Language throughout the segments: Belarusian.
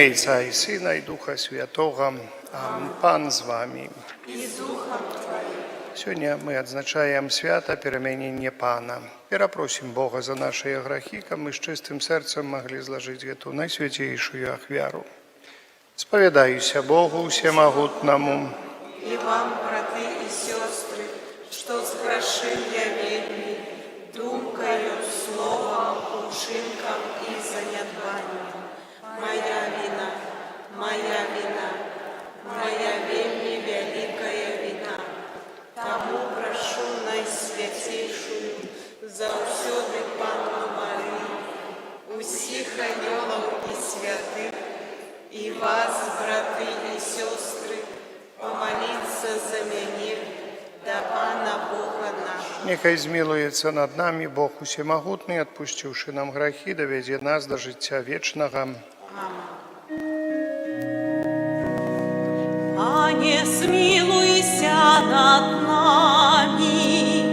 ім'я Отця і Сина, і Духа Святого. Пан з вами. І з Духом Твоїм. Сьогодні ми відзначаємо свято переменення Пана. Перепросим Бога за наші грехи, щоб ми з чистим серцем могли зложити эту найсвятейшую ахвяру. Сповідаюся Богу всемогутному. І вам, брати і сестри, що згрішив я вельми, думкою, словом, учинком і занедбанням. Моя вина, моя вельми великая вина. Тому прошу найсвятейшую, завсёды Панну Марію, усіх ангелів і святих, і вас, брати і сестри, помоліться за мене до Пана Бога нашого. Нехай змилується над нами Бог усемогутний, відпустивши нам грехи, доведе нас до життя вічного. Пане, смилуйся над нами,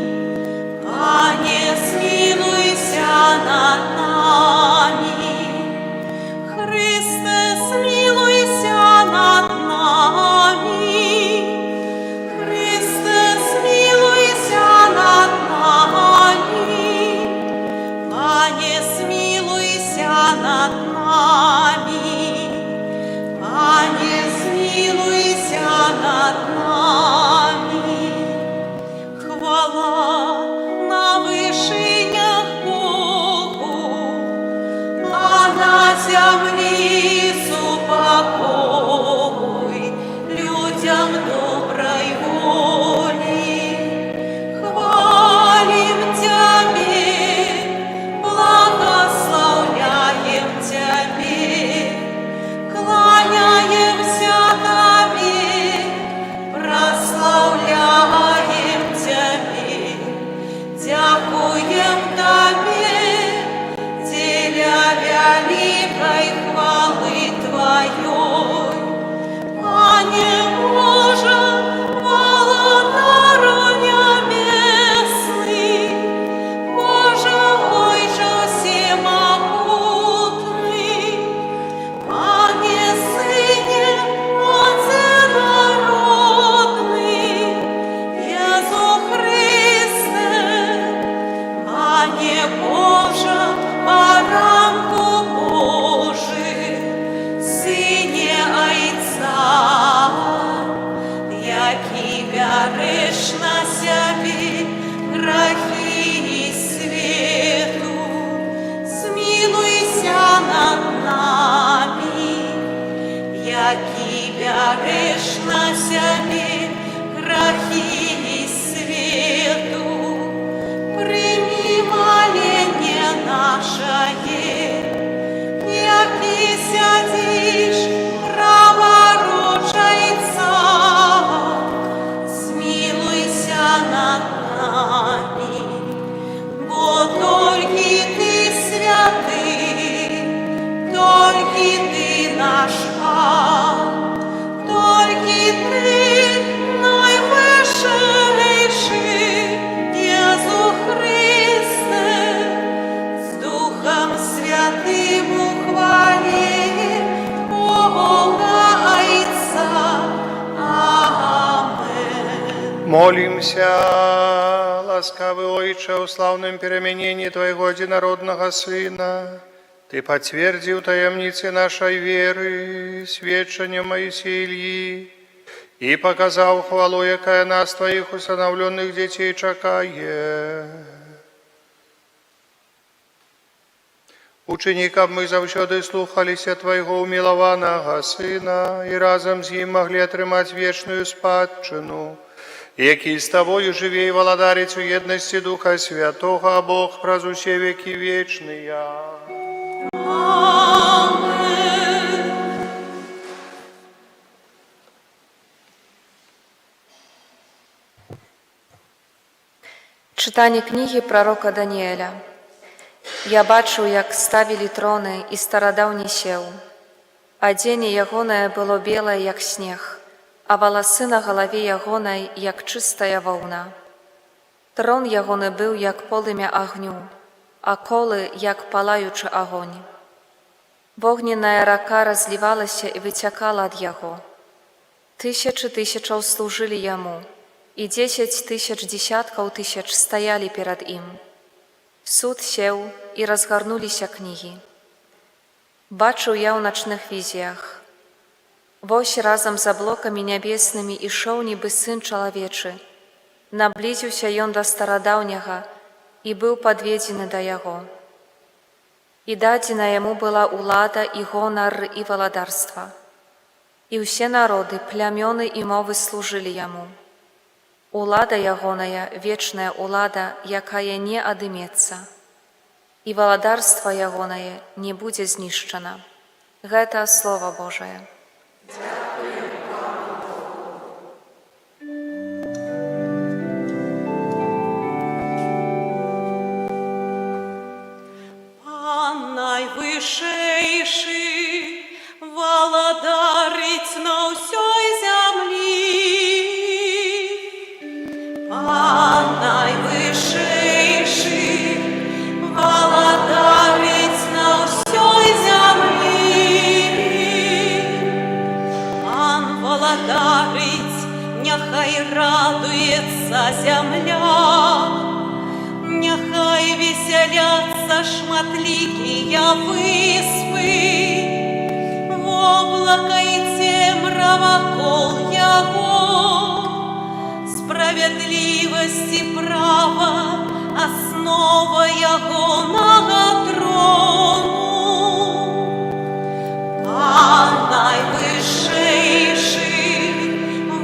Пане, смилуйся над нами, Христе, смилуйся над нами, Христе, смилуйся над нами, Пане, смилуйся над нами, Пане, смилуйся над нами. Хвала на вишинях Богу, а на землі супокой людям доброй воли. Хвалим Тебе, благословляем Тебе, кланяемся Тебе, прославляем Тебе, дякуем Тебе, деля великой хвалы Твоей. Пане Боже, Володарю небесный, Боже мой же всемогутный, Пане Сыне Отце народный, Иису Христе, Пане Боже, Баранку Божий, Сыне Отца, який береш на себе грехи і світу, смилуйся над нами, який береш на себе грехи і світу, прийми моління наше, який сядеш праворуч Отця, смилуйся над нами, бо тільки Ти святий, тільки Ти наш Пан, тільки Ти найвищий, Єсу Христе, з Духом Святим у хвалі Бога Отця. Амен. Молимся, ласкавый Отче, о славном переменении Твоего единородного Сына. Ты подтвердил таємниці нашей веры свідченням Моисея Ильи и показал хвалу, якая нас, Твоих усыновленных детей, чекає. Ученикам ми завсёды слухалися Твоего умилованого Сина и разом з ним могли отримати вічную спадщину, який з Тобою живе і володарить у єдності Духа Святого, а Бог праз усе веки вечные. Амен. Читання книги пророка Даніеля. Я бачу, як ставили трони, і стародавній сел. Адзенне ягонае было белае, як снег, а валасы на галаве ягонай, як чыстая ваўна. Трон ягоны быў, як полымя агню, а колы, як палаючы агонь. Вогненная рака разливалася і выцякала ад яго. Тысячы тысячаў служылі яму, і 10 000 дзесяткаў тысяч стаялі перад ім. Суд сеў, і разгарнуліся кнігі. Бачыў я ў начных візіях. Вось разам з аблокамі нябеснымі ішоў нібы сын чалавечы. Наблізіўся ён да старадаўняга і быў падведзены да яго. І дадзена яму была ўлада і гонар і валадарства. І ўсе народы, плямёны і мовы служылі яму. Улада ягоная, вечная улада, якая не адымецца. І валадарства ягонае не будзе знішчана. Гэта Слова Божае. Пан найвышэйшы, валадарыць на ўсёй зямлі. Пан найвышэйшы, валадарыць на ўсёй зямлі. Пан валадарыць, няхай радуецца зямля, няхай весяляцца шматлікія выспы, воблака і цемра вакол яго, справядлівасць і права аснова ягонага трону. Пан найвышэйшы,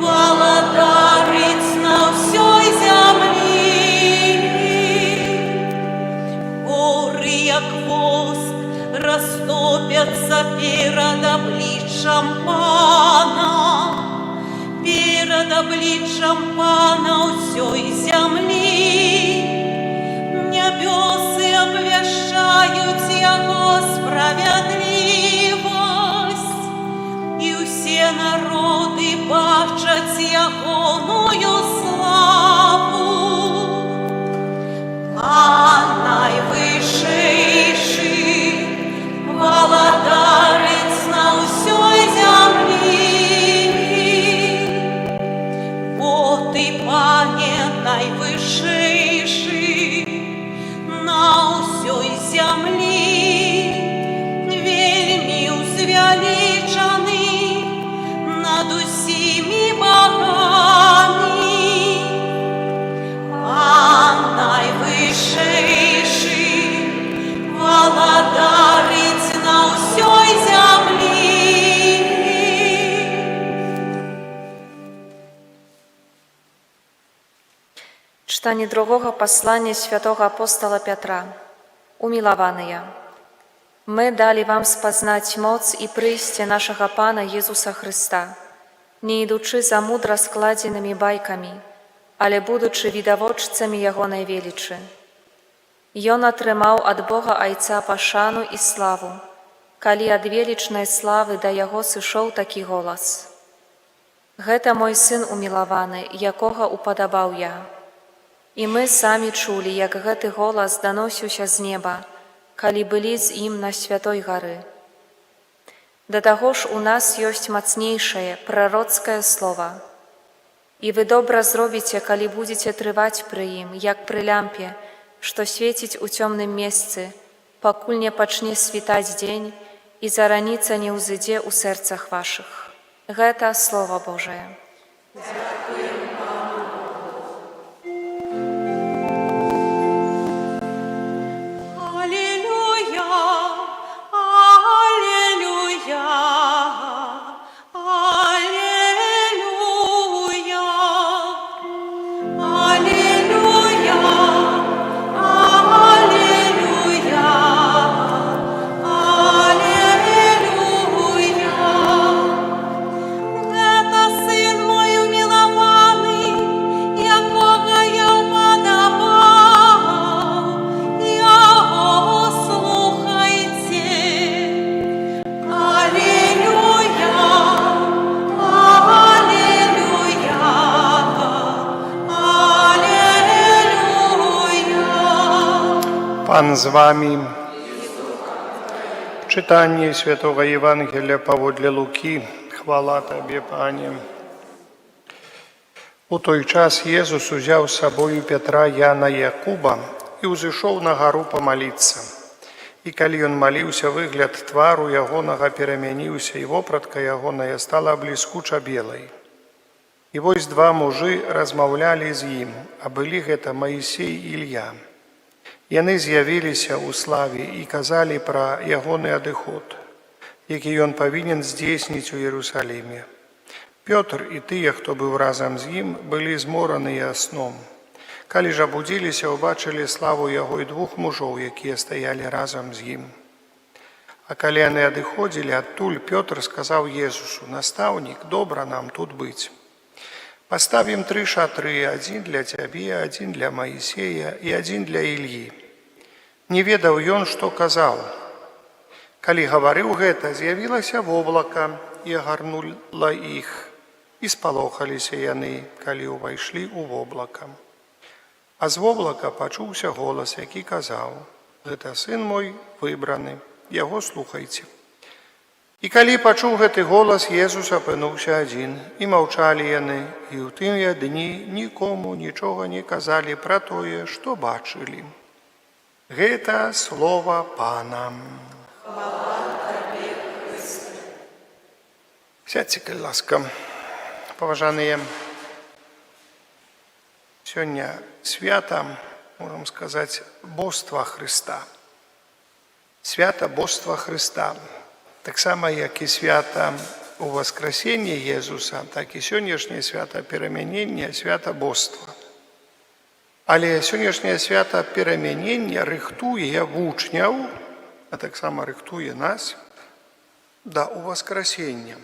валадарыць на ўсёй зямлі. Горы, як воск, растопяцца перад абліччам Пана, перад абліччам Пана ўсёй зямлі. Нябёсы абвяшчаюць яго справядлівасць, і ўсе народы бачаць ягоную славу. Пан найвышэйшы, валадарыць на ўсёй зямлі. Бо ты, Пане, найвышэйшы на ўсёй зямлі, вельмі ўзвялічаны над усімі багамі. Пан найвышэйшы, валадарыць на ўсёй зямлі. Читание другого послания святого апостола Петра. Умилованные, мы дали вам спознать моц и прыйсце нашего Пана Иисуса Христа, не идучи за мудро складенными байками, але будучи видоводчцами ягонай величи. Ён атрымаў ад Бога Айца пашану і славу, калі ад велічнай славы да яго сышоў такі голас. Гэта мой сын умілаваны, якога упадабаў я. І мы самі чулі, як гэты голас даносіўся з неба, калі былі з ім на святой гары. Да таго ж у нас ёсць мацнейшае прароцкае слова. І вы добра зробіце, калі будзеце трываць пры ім, як пры лямпе, што свеціць у цёмным месцы, пакуль не пачне світаць дзень і зараніца не ўзыдзе ў сэрцах вашых. Гэта Слова Божае. Pan z wami. Читание Святого Евангелия паводле Луки. Хвала Табе, Пане. У той час Єсус узяв з собою Петра, Яна і Якуба і узышоў на гару помолиться. І калі ён маліўся, выгляд твару ягонага перамяніўся, і вопратка ягоная стала бліскуча белай. І вось два мужы размаўлялі з ім, а былі гэта Маісей і Ілья. Яны з'явіліся ў славе і казалі пра ягоны адыход, які ён павінен здзейсніць у Іерусаліме. Пётр і тыя, хто быў разам з ім, былі змораныя сном. Калі ж абудзіліся, убачылі славу яго і двух мужоў, якія стаялі разам з ім. А калі яны адыходзілі адтуль, Пётр сказаў Езусу: «Настаўнік, добра нам тут быць. Паставім 3 шатры, адзін для цябе, адзін для Маісея і адзін для Ільі». Не ведаў ён, што казаў. Калі гаварыў гэта, з'явілася воблака і агарнула іх, і спалохаліся яны, калі ўвайшлі ў воблака. А з воблака пачуўся голас, які казаў: «Гэта сын мой выбраны, яго слухайце». І калі пачуў гэты голас, Езус апынуўся адзін, і маўчалі яны, і ў тыя дні нікому нічога не казалі пра тое, што бачылі. Гэта слова Пана. Сядьце, калі ласка. Паважаныя, сёння свята, можам сказаць, боства Хрыста. Свята боства Хрыста. Таксама, як і свята Уваскрасення Езуса, так і сённяшняе свята перамянення, свята боства. Але сённяшняе свята перамянення рыхтуе вучняў, а таксама рыхтуе нас да Уваскрасення,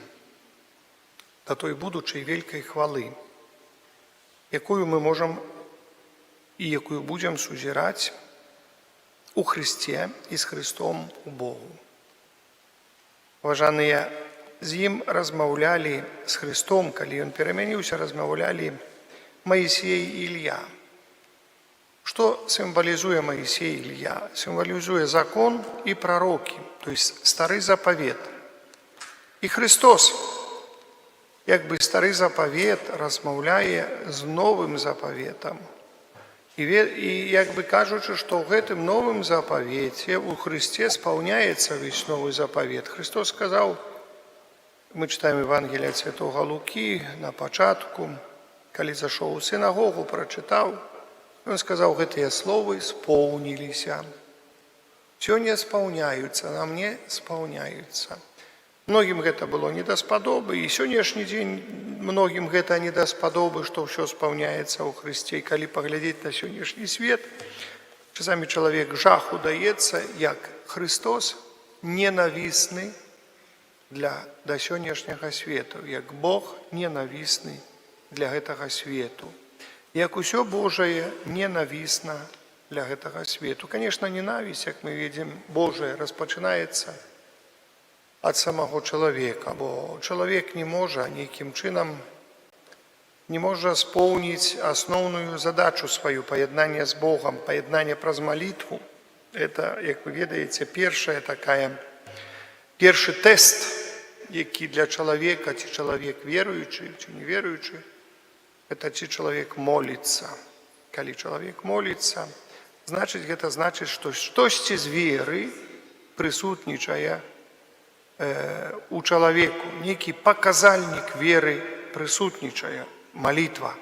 да той будучай вялікай хвалы, якую мы можам і якую будзем сузіраць у Хрысце і з Хрыстом у Богу. Паважаныя, з ім размаўлялі, з Хрыстом, калі ён перамяніўся, размаўлялі Маісей і Ілья. Што сімвалізуе Маісей і Ілья? Сімвалізуе закон і прарокі, то есть стары запавет. І Христос, як бы стары запавет, размаўляе з новым запаветам. І як бы кажучы, што ў гэтым новым запавеце у Хрысце спаўняецца весь новы запавет. Христос сказаў, мы чытаем Евангелие ад Святога Лукі на пачатку, калі зашоў у сінагогу, прачытаў, ён сказаў, гэтыя словы споўніліся. Сёння спаўняюцца, на мне спаўняюцца. Многім гэта было не даспадобы, і сённяшні дзень многім гэта не даспадобы, што ўсё спаўняецца ў Хрысце. І калі паглядзець на сённяшні свет, часамі чалавек жаху даецца, як Христос ненавісны да сённяшняга свету, як Бог ненавісны для гэтага свету, як усё Божае ненавісна для гэтага свету. Канешне, ненавісць, як мы ведзім, Божая распачынаецца ад самого чалавека, бо чалавек не можа нейкім чынам не можа споўніць асноўную задачу сваю, паяднанне з Богам, паяднанне праз малітву. Это, як вы ведаеце, першы тэст, які для чалавека, ці чалавек веруючы, ці не веруючы, это ці чалавек моліцца. Калі чалавек моліцца, гэта значыць, што штосьці з веры прысутнічае у чалавеку, нейкі паказальнік веры прысутнічае, малітва.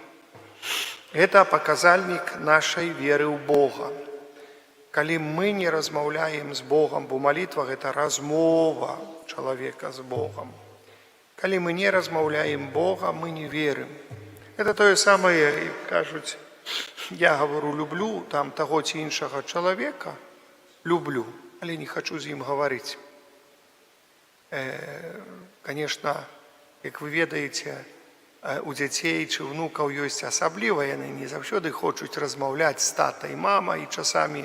Гэта паказальнік нашай веры ў Бога. Калі мы не размаўляем з Богам, бо малітва – гэта размова чалавека з Богам. Калі мы не размаўляем Бога, мы не верым. Гэта тое самае, кажуць, я гавару, люблю там таго ці іншага чалавека, люблю, але не хачу з ім гаварыць. Конечно, як вы ведаеце, у дзяцей ці внукаў ёсць асабліва, яны не заўсёды хочуць размаўляць з татай, мамай, і часамі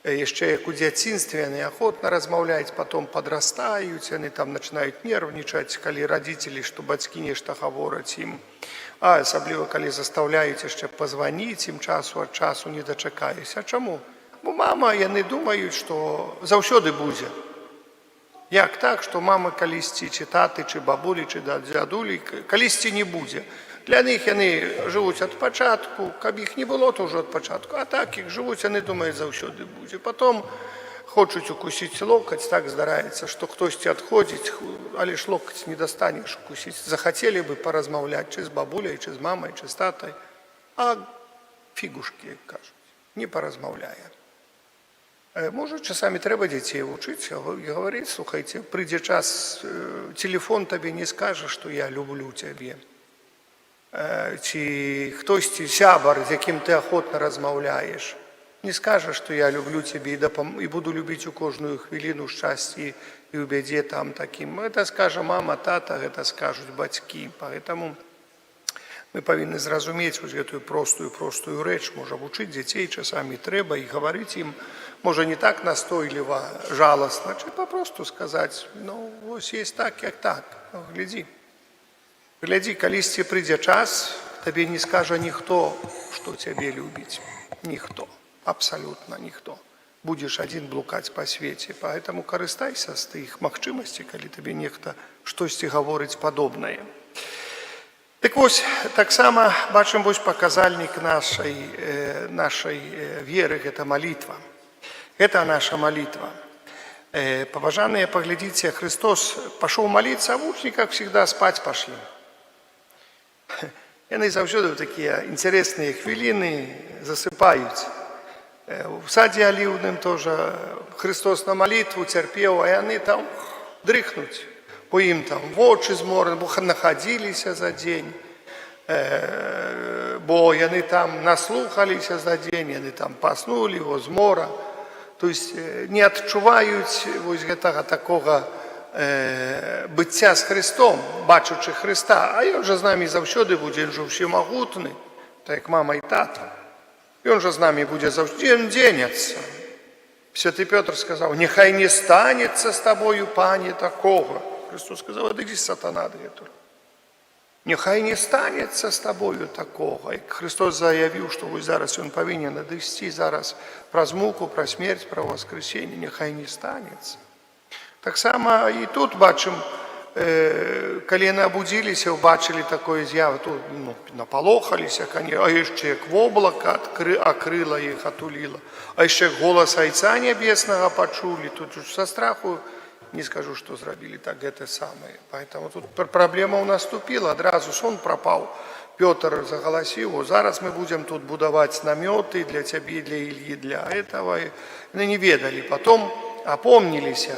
яшчэ як у дзяцінстве яны ахвотна размаўляюць, потом падрастаюць, яны там пачынаюць нервнічаць, калі радзіцелі, што бацькі нешта гавораць ім, а асабліва калі застаўляюць яшчэ пазваніць ім часу ад часу не дачакаюся. А чаму? Бо мама, яны думаюць, што заўсёды будзе. Як так, што мамы калісьці, ці таты, ці бабулі, ці дзядулі, калісьці не будзе. Для них яны жывуць ад пачатку, каб іх не было, то ўжо ад пачатку. А так, іх жывуць, яны думаюць, заўсёды будзе. Потом хочуць укусіць локаць, так здараецца, што хтосьці адходзіць, але ж локаць не дастанеш укусіць. Захацелі бы паразмаўляць, чи з бабуляй, чи з мамай, чи з татай, а фігушкі, як кажуць, не паразмаўляе. Можа, часамі трэба дзяцей вучыць і гаварыць, слухайце, прыйдзе час, телефон табе не скажа, што я люблю цябе. Ці хтосьці, сябар, з якім ты ахвотна размаўляеш, не скажа, што я люблю цябе і буду любіць у кожную хвіліну шчасці і ў бядзе там такім. Гэта скажа мама, тата, гэта скажуць бацькі. Поэтому мы павінны зразумець вось гэтую простую рэч. Можа, вучыць дзяцей часамі трэба і гаварыць ім, можа, не так настойліва, жаласна, чи папросту сказаць, ну, вось есть так, як так, ну, глядзі, калісьці прыйдзе час, табе не скажа ніхто, што цябе любіць. Ніхто, абсалютна ніхто. Будзеш адзін блукаць па свеце, поэтому карыстайся з тых магчымасцей, калі табе нехта штосьці гаворыць падобнае. Так вось, таксама бачым вось паказальнік нашай веры, гэта малітва. Гэта наша малітва. Паважаныя, паглядзіце, Христос пашоў маліцца, а вучні, как всегда, спаць пашлі. Яны заўсёды ў такія інтарэсныя хвіліны засыпаюць. У садзе аліўным тоже Христос на малітву цярпеў, а яны там дрыхнуць. Бо ім там вочы змораны, бо нахадзіліся за дзень, бо яны там наслухаліся за дзень, яны там паснулі, во змора. То есть не адчуваюць вось гэтага такога быцця з Христом, бачучы Христа. А ён жа з намі заўсёды будзе, ён жа ўсемагутны, так як мама і тата. Ён жа з намі будзе заўсёды, ён дзенецца. Святы Пётр сказаў, нехай не станецца з табою, пане, такога. Христос сказаў, адыдзі, сатана, адгэтуль. Нехай не станецца з табою такога. І Христос заявіў, што вось зараз ён павінен адысці, зараз праз муку, пра смерць, пра воскресенне, нехай не станецца. Таксама і тут бачым, калі яны абудзіліся, убачылі такое з'яву, тут напалохаліся, а яшчэ як воблака акрыла іх, атуліла, а яшчэ голас Айца Нябеснага пачулі, тут са страху не скажу, што зрабілі так гэта самае. Поэтому тут праблема наступіла, адразу сон прапаў. Пётр загаласіў, зараз мы будзем тут будаваць намёты для цябе, для Ільі, для этого. Яны не ведалі. Потом апомніліся,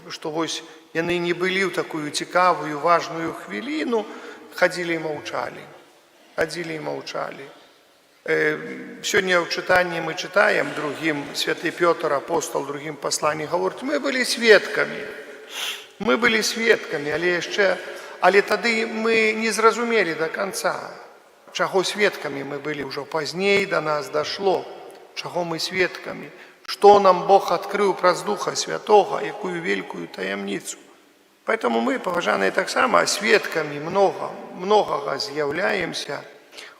што вось яны не былі ў такую цікавую, важную хвіліну, хадзілі і маўчалі. Сёння ў чытанні мы чытаем другім, святы Пётр, апостол, другім пасланні, гаворыць, мы былі сведкамі, але тады мы не зразумелі да канца, чаго сведкамі мы былі, ўжо пазней да нас дашло, чаго мы сведкамі, што нам Бог адкрыў праз Духа Святога, якую вялікую таямніцу. Поэтому мы, паважаныя, таксама сведкамі многага з'яўляемся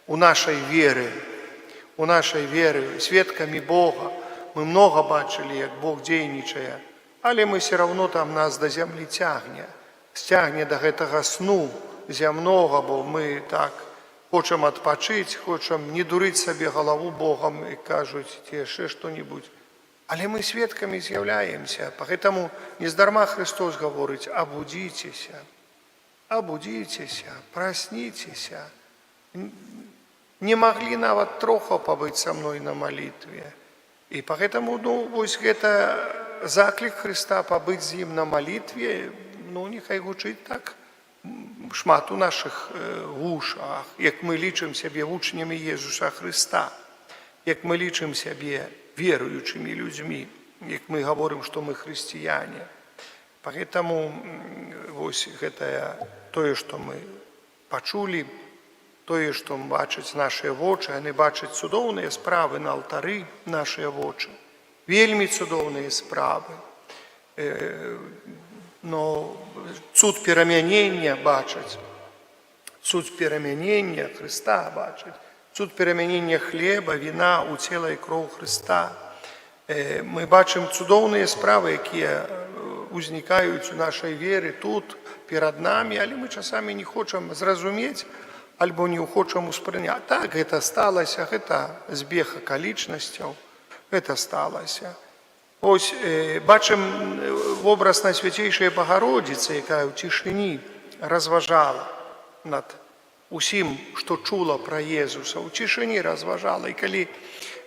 у нашай веры, сведкамі Бога. Мы много бачылі, як Бог дзейнічае, але мы все равно там нас да зямлі сцягне да гэтага сну зямнога, бо мы так хочам адпачыць, хочам не дурыць сабе галаву Богам, і кажуць, ці яшчэ што-небудзь. Але мы сведкамі з'яўляемся, поэтому нездарма Христос гаворыць, абудзіцеся, прасніцеся. Не маглі нават троху пабыць са мной на малітве. І поэтому, вось гэта заклік Христа пабыць з ім на малітве, нехай гучыць так шмат у нашых вушах, як мы лічым сябе вучнямі Езуса Христа, як мы лічым сябе веруючымі людзьмі, як мы гаворым, што мы хрысціяне. Поэтому вось гэта тое, што мы пачулі, тое, што бачаць нашыя вочы, яны бачаць цудоўныя справы на алтары, нашыя вочы. Вельмі цудоўныя справы. Но цуд перамянення бачаць, цуд перамянення Христа бачаць, цуд перамянення хлеба, віна ў цела і кроў Христа. Мы бачым цудоўныя справы, якія узнікаюць у нашай веры тут, перад намі, але мы часамі не хочам зразумець, альбо не хочам успрыняць. Так, гэта сталася, гэта збег акалічнасцяў, гэта сталася. Ось бачым вобраз Найсвяцейшай Багародзіцы, якая ў цішыні разважала над усім, што чула пра Езуса, у цішыні разважала. І калі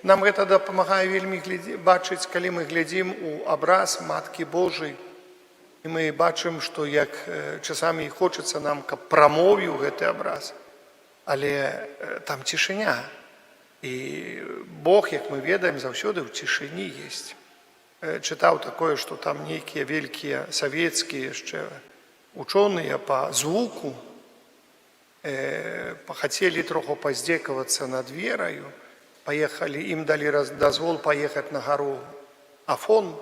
нам гэта дапамагае вельмі бачыць, калі мы глядзім у абраз Маткі Божай, і мы бачым, што як часамі хочацца нам, каб прамовіў гэты абраз, але там цішыня. І Бог, як мы ведаем, заўсёды ў цішыні ёсць. Чытаў такое, што там нейкія вялікія савецкія яшчэ учоныя па звуку хацелі троху паздзекавацца над вераю, паехалі, ім далі дазвол паехаць на гару Афон,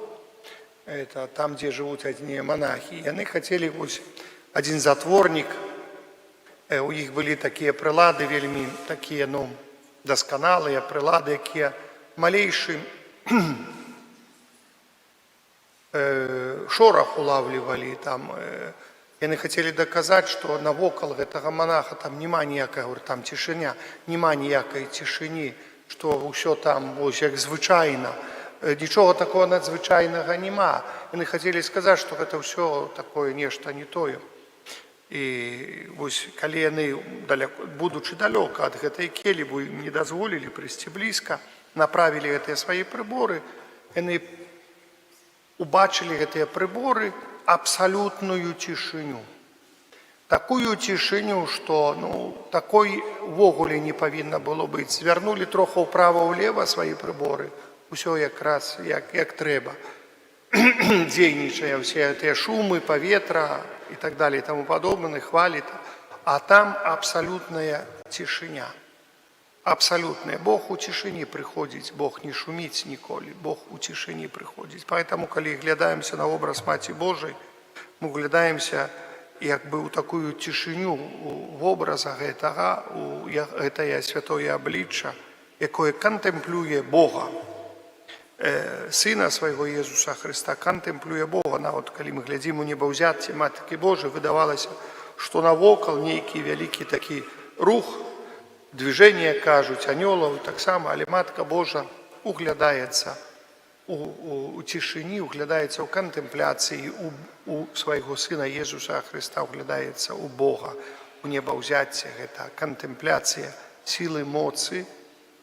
это там, дзе жывуць адныя манахі. Яны хацелі, вось, адзін затворнік, у іх былі такія прылады, вельмі такія, дасканалыя прылады, якія малейшы шорах улавлівалі, там, яны хацелі даказаць, што навокал гэтага манаха там няма ніякай, там цішыня, няма ніякай цішыні, што ўсё там, вось, як звычайна, нічога такого надзвычайнага няма. Яны хацелі сказаць, што гэта ўсё такое нешта не тое. І вось, калі яны, будучы далёка ад гэтай келібы, не дазволілі прыйсці блізка, направілі гэтыя свае прыборы, яны убачылі гэтыя прыборы абсалютную цішыню. Такую цішыню, што такой увогуле не павінна было быць. Звярнулі троху ўправа-ўлева свае прыборы, усё якраз як трэба. Дзейнічае ўсе гэтыя шумы, паветра і так далее, і таму падобнае, хвалі, а там абсалютная цішыня. Абсалютная. Бог у цішыні прыходзіць, Бог не шуміць ніколі, Бог у цішыні прыходзіць. Поэтому, калі глядаемся на образ Маці Божай, мы глядаемся як бы ў такую цішыню вобраза гэтага, гэтае святое аблічча, якое кантэмплюе Бога, Сына свайго Езуса Хрыста, кантэмплюе Бога. Нават калі мы глядзім у небаўзяцце Маткі Божай, выдавалася, што навокал нейкі вялікі такі рух, движение, кажуць, анёлаў, таксама, але Матка Божа углядаецца у цішыні, углядаецца ў кантэмпляцыі у свайго Сына Езуса Хрыста, углядаецца ў Бога, у небаўзяцце. Гэта кантэмпляцыя сілы моцы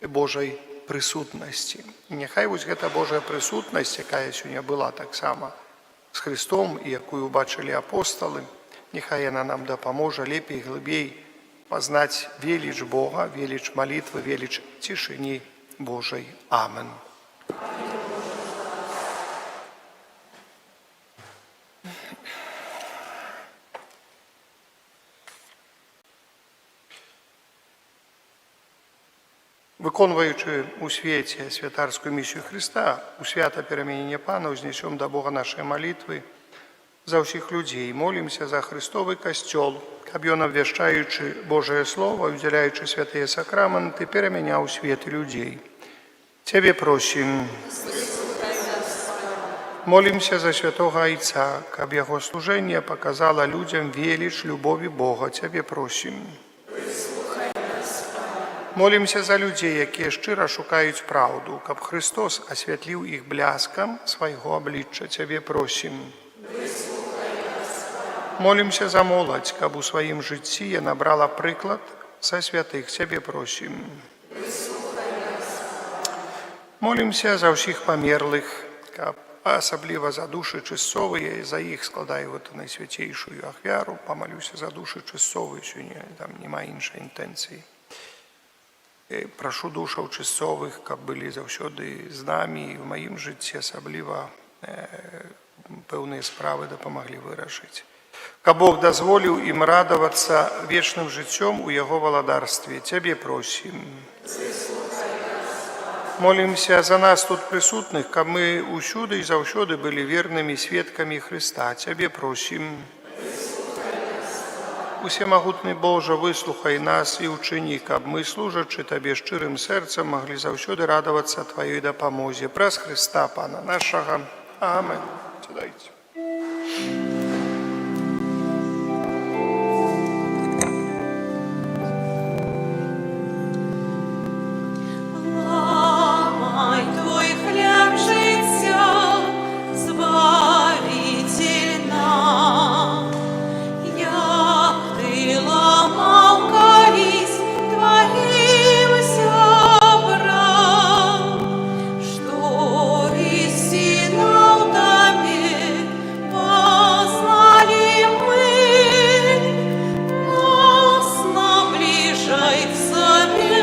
Божай прысутнасці. І няхай вось гэта Божая прысутнасць, якая сёння была таксама з Хрыстом і якую бачылі апосталы, няхай яна нам дапаможа лепей, глыбей пазнаць веліч Бога, веліч малітвы, веліч цішыні Божай. Амен. Выконваючы у свеце святарскую місію Христа, у свята перамянення Пана узнесем да Бога нашай малітвы за ўсіх людзей. Молімся за Христовы касцёл, каб ён, абвяшчаючы Божае Слово, удзяляючы святыя сакраманты, перамяняў свет і людзей. Цябе просім. Молімся за святога Айца, каб яго служэнне паказала людзям веліч любові Бога. Цябе просім. Молімся за людзей, якія шчыра шукаюць праўду, каб Христос асвятліў іх бляскам свайго аблічча. Цябе просім. Молімся за моладзь, каб у сваім жыцці яна брала прыклад са святых. Цябе просім. Молімся за ўсіх памерлых, каб асабліва за душы чысцовыя, за іх складаю гэту найсвяцейшую ахвяру. Памалюся за душы чысцовыя, сёння там няма іншай інтэнцыі. Прашу душаў чысцовых, каб былі заўсёды з намі, і ў маім жыцці асабліва пэўныя справы дапамаглі вырашыць. Каб Бог дазволіў ім радавацца вечным жыццём у яго валадарстве. Цябе просім. Молімся за нас тут прысутных, каб мы ўсюды і заўсёды былі вернымі сведкамі Хрыста. Цябе просім. Усемагутны Божа, выслухай нас і ўчыні, каб мы, служачы Табе шчырым сэрцам, маглі заўсёды радавацца Тваёй дапамозе. Праз Хрыста, Пана нашага. Амен. Сядайце. Ламай той хліб життя, Збавитель нам, як ти ламав колись твоїм сябрам, що істина в тобі познали ми, нас наближай к собі,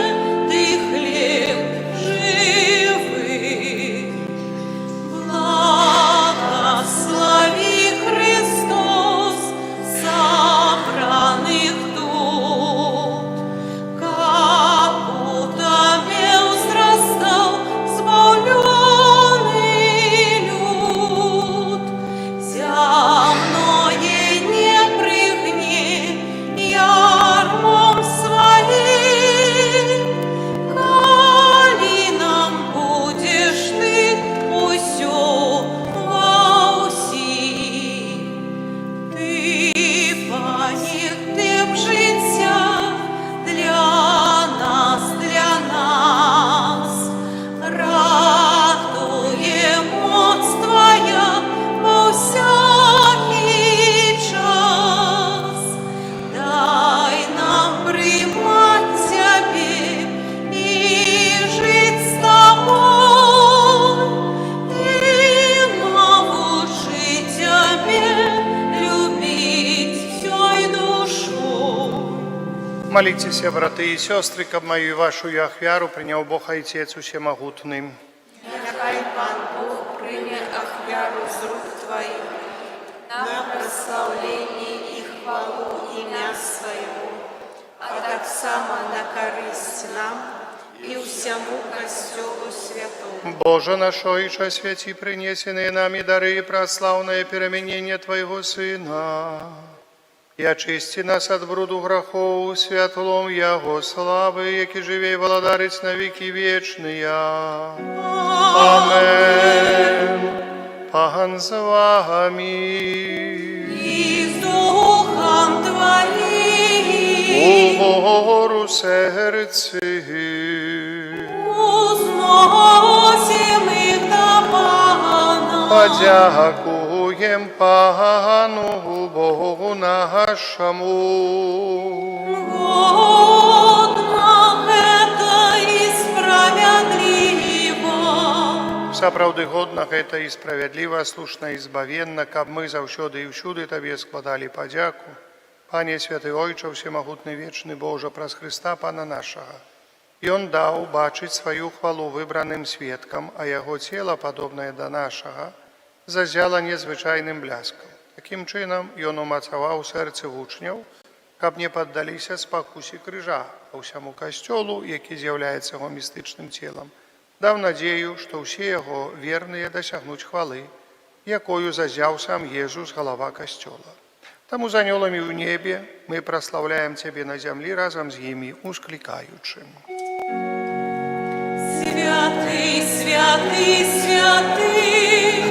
ти хліб живий. Благослови Христос собраних тут, как будто возрастал збавлений люд. Земное не пригни ярмом своим, коли нам будеш ти усьо во усім. Ти паніх тим життя для нас, радує моц Твоя во всякий час. Дай нам приймать Тебе і жить з Тобою, і научить Тебе любить всей душой. Молитесь, браты и сестры, каб мою и вашу и ахвяру принял Бог Отец Всемогутный. Нехай Пан Бог прийме ахвяру з рук Твоїх на прославлення і хвалу ім'я Своєго, а так само на користь нам і всьому костелу святому. Боже наш Отче, святи принесенные нами дары и прославное переменение Твоего Сына, и очисти нас от бруду грехов святлом Его славы, яки живей владарец на веки вечные. Амен. Пан з вами. И с Духом Твоим Угору серці. узносим их до Пана. Подякуєм Пану Богу нашому. Годно это и справедливо. Сапраўды годна гэта і справядліва, слушна і збавенна, каб мы заўсёды і ўсюды Табе складалі падзяку. Пане святы Ойча, всемагутны вечны Божа, праз Христа Пана нашага. Ён даў бачыць сваю хвалу выбраным сведкам, а яго цела, падобнае да нашага, зазяла незвычайным бляскам. Такім чынам, ён умацаваў сэрцы вучняў, каб не паддаліся спакусі крыжа, а ўсяму касцёлу, які з'яўляецца яго містычным целам, даў надзею, што ўсе яго верныя дасягнуць хвалы, якою зазяў сам Езус, галава касцёла. Таму з анёламі ў небе мы праслаўляем Цябе на зямлі разам з імі, усклікаючы. Святый, святый, святый,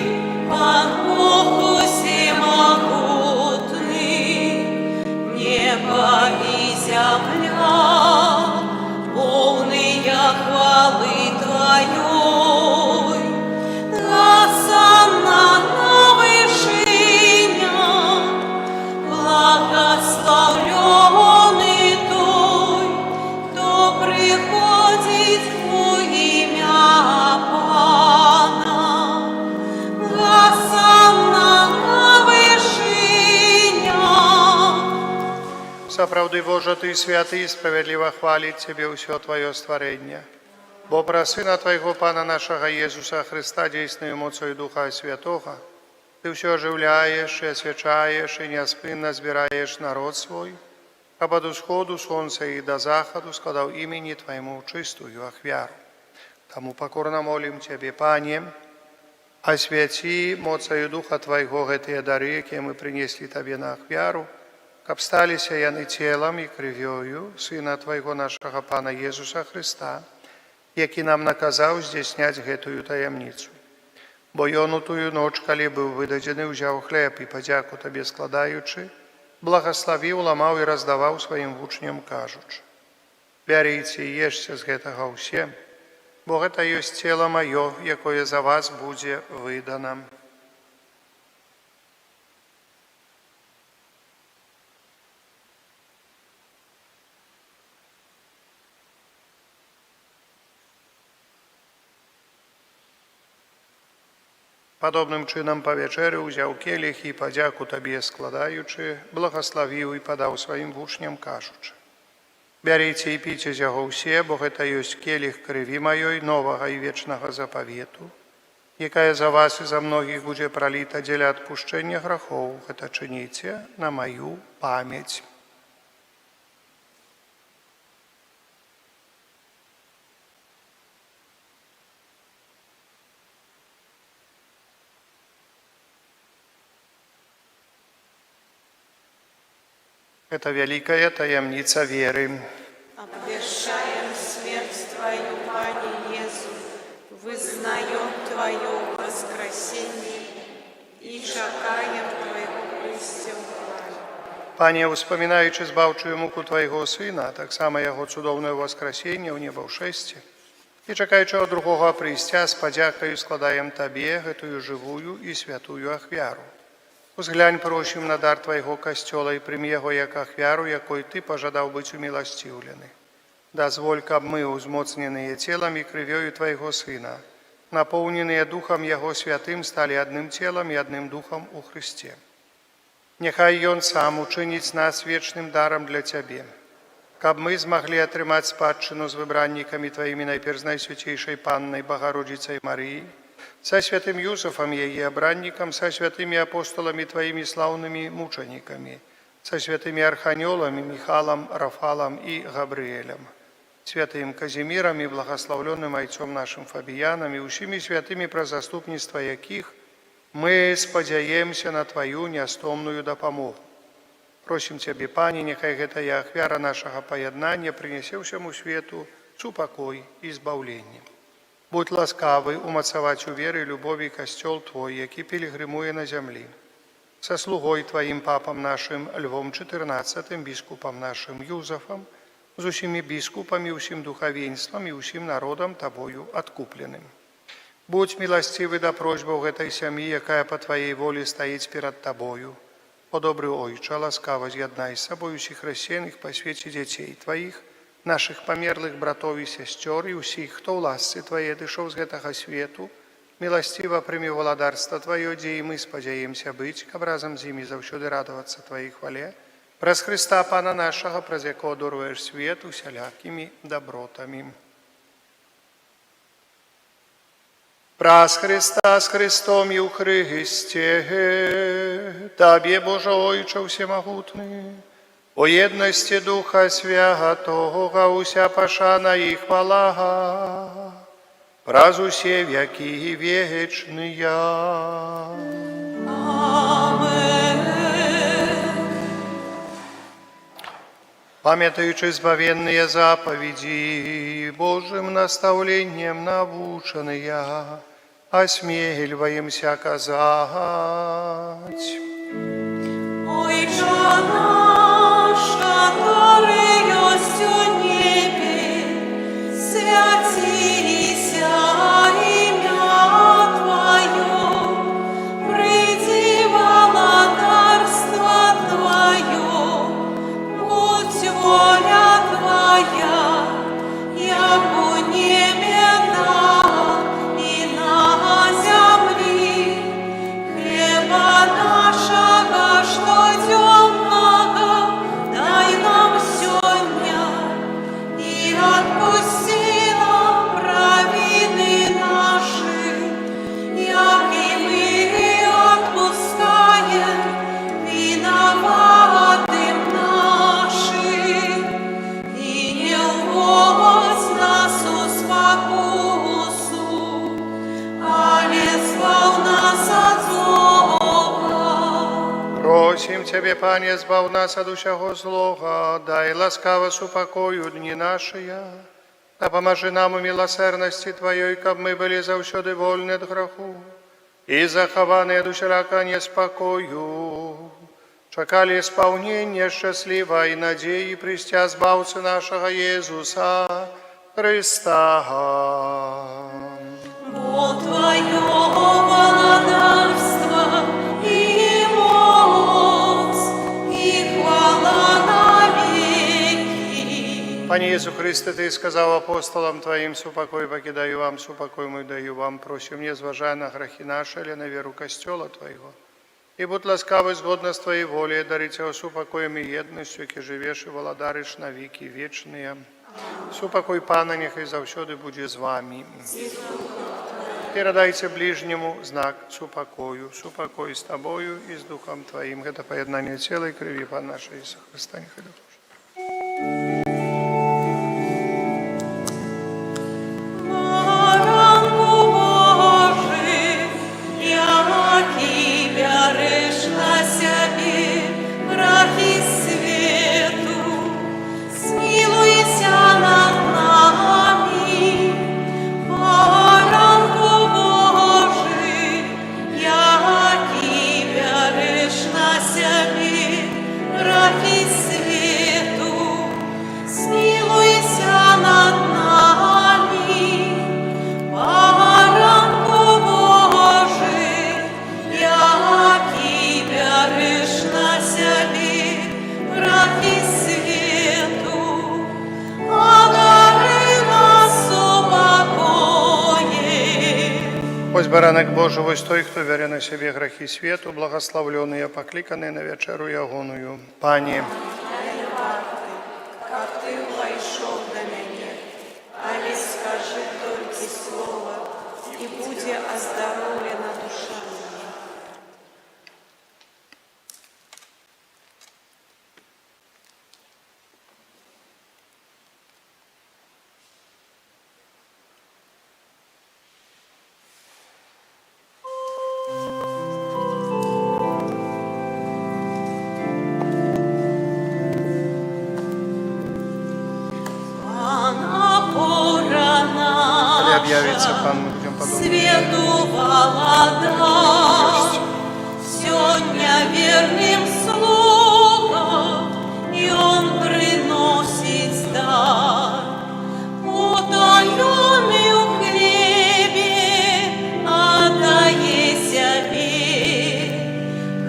Пан Бог всемогутный, небо и земля, полные хвалы Твоей. Госанна на вышинях, благословленный Той, кто приходит во имя Пана. Госанна на вышинях. Сапраўды, Божа, Ты святы і справядліва хваліць Цябе ўсё Тваё стварэнне. Бо пра Сына Твайго, Пана нашага Езуса Христа, дзейснаю моцою Духа Святога, Ты ўсё ажыўляеш і асвячаеш і няспынна збіраеш народ свой, каб ад усходу сонца і да захаду складаў імені Твайму чыстую ахвяру. Таму пакорна молім Цябе, Пане, асвяці моцаю Духа Твайго гэтыя дары, якія мы прынеслі Табе на ахвяру, каб сталіся яны целам і крывёю Сына Твайго нашага Пана Езуса Христа, які нам наказаў здзяйсняць гэтую таямніцу. Бо ён у тую ноч, калі быў выдадзены, узяў хлеб і падзяку табе складаючы, благаславіў, ламаў і раздаваў сваім вучням, кажучы: «Бярыце і ешце з гэтага ўсе, бо гэта ёсць цела маё, якое за вас будзе выдана». Падобным чынам па вячэры ўзяў келіх і падзяку табе складаючы, благаславіў і падаў сваім вучням, кажучы: «Бярыце і піце з яго ўсе, бо гэта ёсць келіх крыві маёй, новага і вечнага запавету, якая за вас і за многіх будзе праліта дзеля адпушчэння грахоў. Гэта чыніце на маю памяць». Это вялікая таямніца веры. Обвещаем смерть Твою, Пане Иисус, вызнаем Твое воскресение и чакаем Твоего присцілення. Пане, успамінаючы збаўчую муку Твайго Сына, таксама Яго цудоўнае воскресенне ў небаўшэсце, і чакаючага другога прыйсця, з падзякаю складаем Табе гэтую жывую і святую ахвяру. Узглянь, просім, на дар Твайго касцёла і прымі яго як ахвяру, якой Ты пажадаў быць уміласціўлены. Дазволь, каб мы, узмоцненыя целам і крывёю Твайго Сына, напоўненыя Духам Яго Святым, сталі адным целам і адным Духам у Христе. Няхай Ён сам учыніць нас вечным дарам для Цябе, каб мы змаглі атрымаць спадчыну з выбраннікамі Тваімі, найперш з Найсвяцейшай Паннай Багародзіцай Марыі, са святым Юсафам, яе абраннікам, са святымі апостоламі Тваімі слаўнымі мучанікамі, са святымі арханёламі Міхалам, Рафалам і Габрыэлем, святым Казімірам і благаслаўлёным айцом нашым Фабіянам і ўсімі святымі, пра заступніцтва якіх мы спадзяемся на Тваю нястомную дапамогу. Просім Цябе, Пане, няхай гэтая ахвяра нашага паяднання прынясе ўсяму свету супакой і збаўленне. Будь ласкавы умацаваць у веры, любові касцёл Твой, які пілігрымуе на зямлі. Са слугой Тваім папам нашым Львом XIV, біскупам нашым Юзафам, з усімі біскупамі, усім духавенствам і усім народам Табою адкупленым. Будь міласцівы да просьбаў гэтай сям'і, якая па Тваей волі стаіць перад Табою. О добры Ойча, ласкава з'яднай з сабой усіх рассеяных па свеце дзяцей Тваіх, наших памерлых братоў і сясцёр і ўсіх, хто ў ласцы Твае дышоў з гэтага свету, міласціва прымі валадарства Тваё, дзе і мы спадзяемся быць, каб разам з імі заўсёды радавацца Тваёй хвале, праз Хрыста Пана нашага, праз якого адорваеш свет усялякімі дабротамі. Праз Христа з Христом і ў Христе, Табе, Божа Ойча всемогутны, о єдності Духа Святого, уся пашана і хвала, праз усе віки вічния. Amen. Пам'ятаючи збавенные заповеди, Божьим наставлением навученные, осмеливаемся казать. Ойче наш, который есть у небе, святися имя Твое, приди владарство Твое, будь воля Твоя, яко в небе и на земли. Хлеба нашего, что темного, дай нам сегодня, и отпусти нам провины наши, як и мы отпускаем виноватым нашим, и не вводь нас в спокусу, але избав нас от злого. Просим Тебе, Пане, збав нас от усяго злого, дай ласкаво супокою дни наши, да поможи нам у милосердности Твоей, каб мы были завсёды вольны от греху, и захованные от усяка неспокою, чекали исполнения счастливой надеи пристя Збавцы нашего Иисуса Христа. Бо Твое владарство и моц, и хвала навеки. Пане Иисус Христе, Ты сказал апостолам Твоим: «Супокой покидаю вам, супокой мой даю вам, просим не зважая на грехи наши, или на веру костела Твоего. И будь ласкавый згодно с Твоей волей, дарите о супокоем и едностью, ки живеш и владариш на веки вечные. Супокой Пана нехай завсёды буде з вами. Передайте ближнему знак супокою, супокой с Тобою и с Духом Твоим». Это поеднание тела и крови Пана нашего Иисуса Христа, нехай да тоже. Баранку Божий, який бяреш на себе грахи свету, смилуйся над нами. Баранку Божий, який бяреш на себе грахи свету, смилуйся над нами. Баранку Божий, який бяреш на себе грахи свету, одари нас упокоєм. Ось баранок Божий, ось той, хто бере на себе грехи свету, благословленный, покликанный на вечеру ягоную. Пані, как ты войшов до меня, али скажи только слово, и буде оздоровлена душа моя. Она пора коли об'явиться наша, Пан, ми будемо подобні. свету володар, сегодня верным слугам, и он приносит дар. Утоленный в хлебе отдае себе,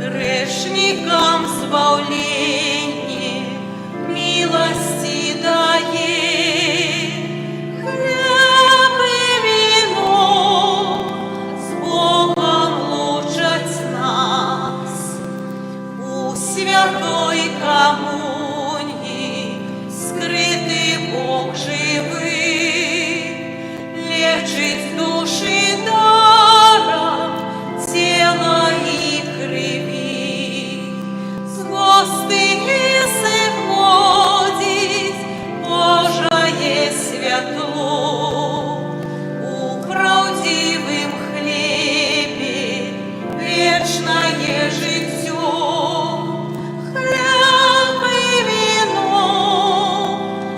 грешникам избавление милости дае. Хлеб и вино с Богом лучат нас. У святой коммунии скрытый Бог живый, лечит души даром тела и крови. С гостыми сходит Божие святло, у правдивым хлебе вечное житье. Хлеб и вино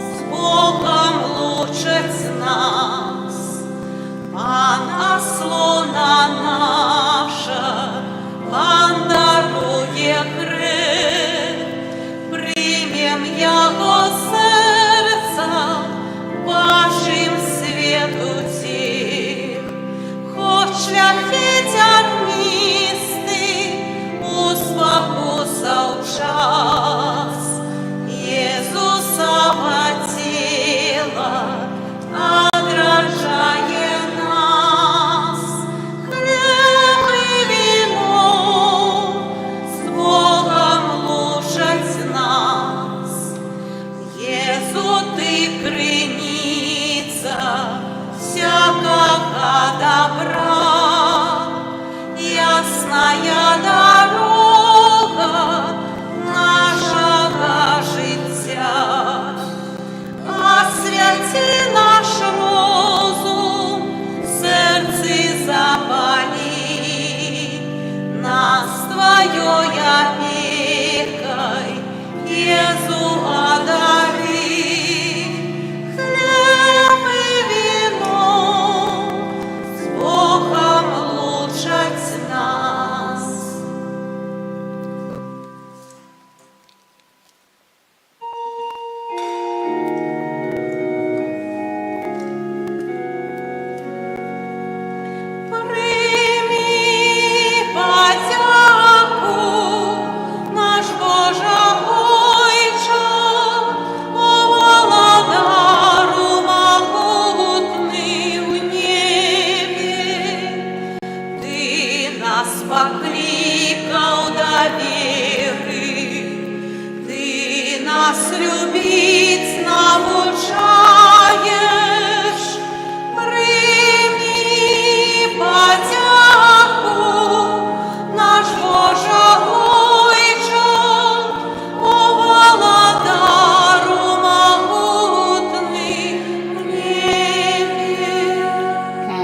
с Богом лучат нас, Пан ослона наша, Пан дарує хрест. Примем Яго сердца, вашим свету тих, хоть шляхи тернистый, успокоса в час. Иисусова тело отражає нас. Хлеб и вино с Богом лучать нас. Єзу ти криниця всякого добра.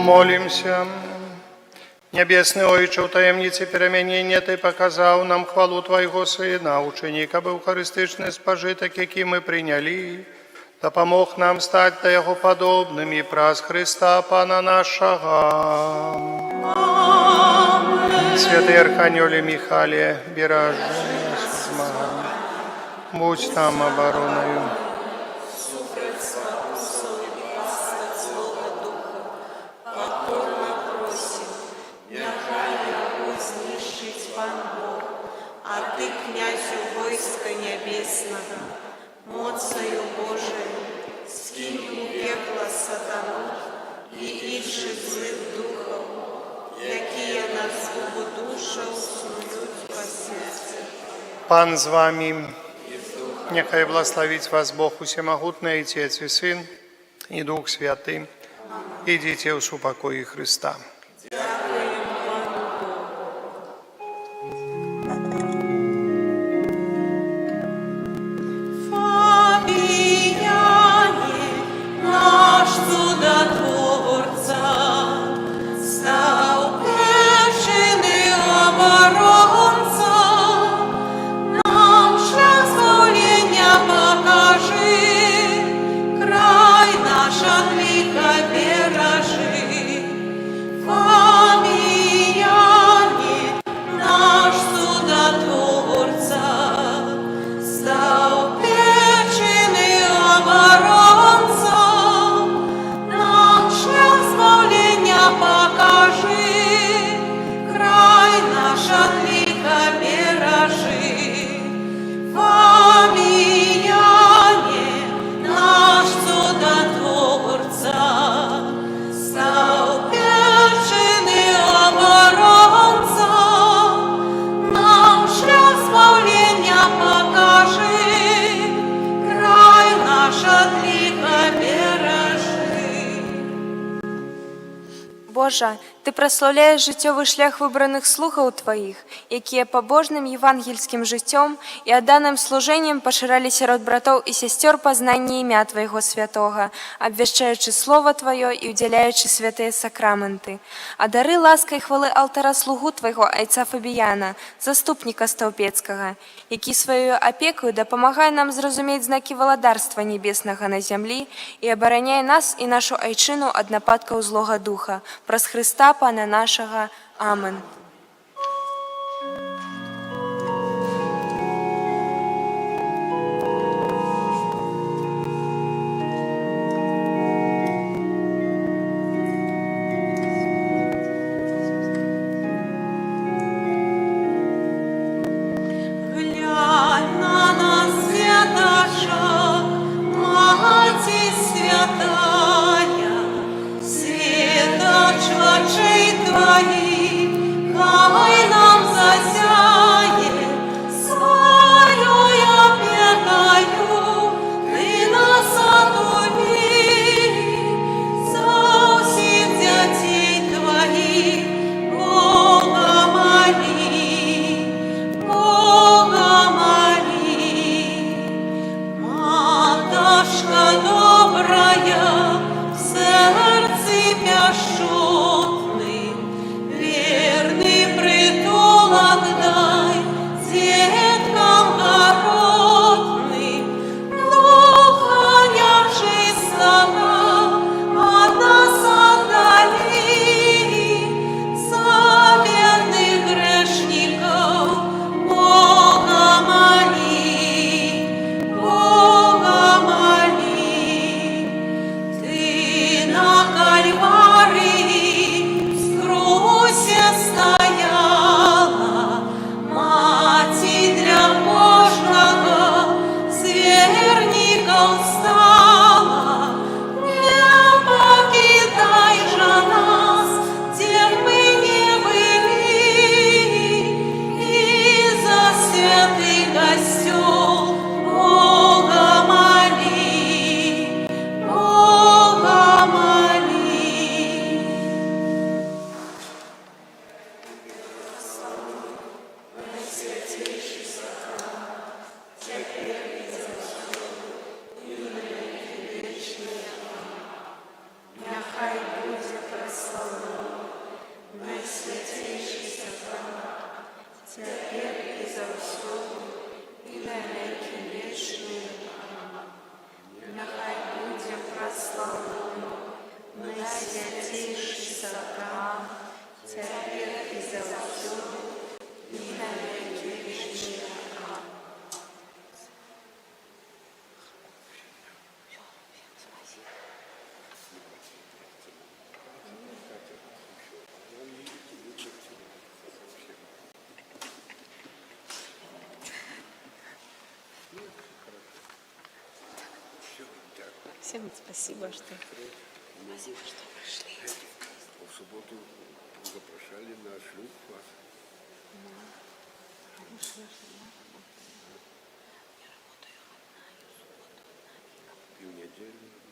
Помолимся. Небесный Отче, в таємниці перемінення Ти показав нам хвалу Твоего Сина, ученика Евхаристичний спожиток, який ми прийняли, та помог нам стати до Його подобними, праз Христа Пана нашого. Святий Архангеле Михайле, бережи нас, помагай. Будь нам обороною. А Ты, князю войска небесного, моцею Божией, скинь у пекла сатану и ищи злых духов, якие на згубу душу снують по сердцу. Пан з вами. Нехай благословить вас Бог Усемогутний, Отець і Син, і Дух Святий. Ідіть у супокої Христа. Фабияне, наш чудотворца, стал печеный оборонца, нам шлях спасения покажи, край наш от лиха бережи. Фабияне, наш чудотворца, стал печеный оборонца, нам шлях спасения покажи, край наш от лиха бережи. Фабияне, наш чудотворца, стал печеный оборонца, нам шлях спасения покажи, край наш от лиха бережи. Божа, Ти прославляєш життєвий шлях вибраних слугаў Твоїх, якія побожним євангельським життям і адданим служенням поширали сярод братоў і сестер пазнанне імя Твоего святого, обвяшчаючи Слово Твое і удзяляючи святыя сакраменты. А дары ласкай хвалы алтара слугу Твайго айца Фабіяна, заступніка Стаўпецкага, які сваёю апекаю дапамагае нам зразумець знакі валадарства небеснага на зямлі і абараняе нас і нашу айчыну ад нападкаў злога духа. Праз Христа Пана нашага. Амен. Глянь на нас, святаша, Маті святая, светоч очей Твоих, хай нам засяє, своєю опекою Ти нас отули, за всіх дітей Твоїх, Бога молі, Бога молі. Матушка добрая, в сердце пяшотным, Всем спасибо, что В субботу запрошали на шлюб вас. И в неделю.